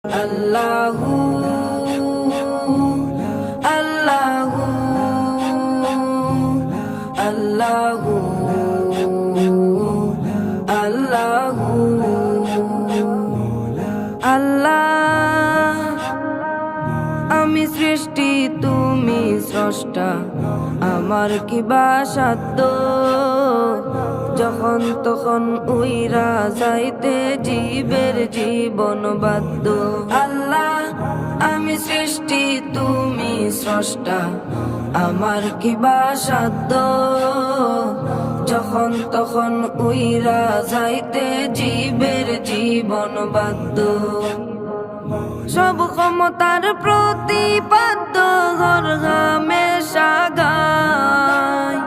আল্লাহু আল্লাহু আল্লাহু আল্লাহু আল্লাহ। আমি সৃষ্টি তুমি স্রষ্টা, আমার কি বা সাধ্য যখন তখন উইরা যাইতে জীবের জীবন বাধ্য। আল্লাহ আমি সৃষ্টি তুমি স্রষ্টা, আমার কি বা সাধ্য যখন তখন উইরা যাইতে জীবের জীবন বাধ্য। সব ক্ষমতার প্রতিপাদ্য ঘর হামেশা গায়,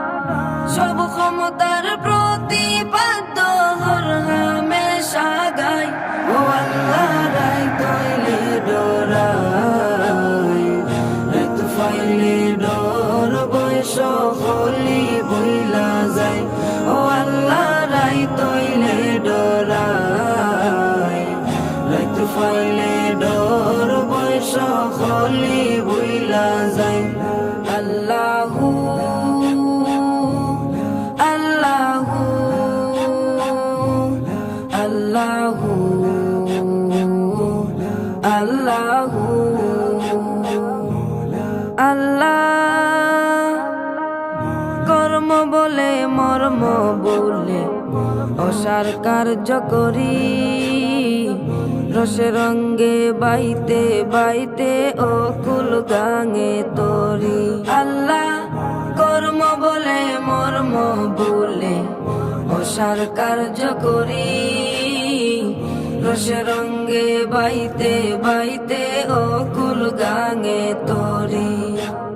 সব ক্ষমতার প্রতিপাদ্য ঘর হামেশা গায়। ও আল্লাহ রাই তৈলে ডরাই, রাই তো ফাইলে ডর বয়স হলি বইলা যায়। ও আল্লাহ রাই তৈলে ডরাই, রাই তো ফাইলে ডর বয়স হলি বইলা যায়। আল্লাহু আল্লাহু আল্লাহু আল্লাহু আল্লাহ। কর্ম বলে মর্ম বলে অসার কার্য করি, রসে রঙ্গে বাইতে বাইতে অকুল গাঙে তরি। আল্লাহ কর্ম বলে মর্ম বলে অসার কার্য করি, রসে রঙ্গে বাইতে বাইতে অকুল গাঙে তরি।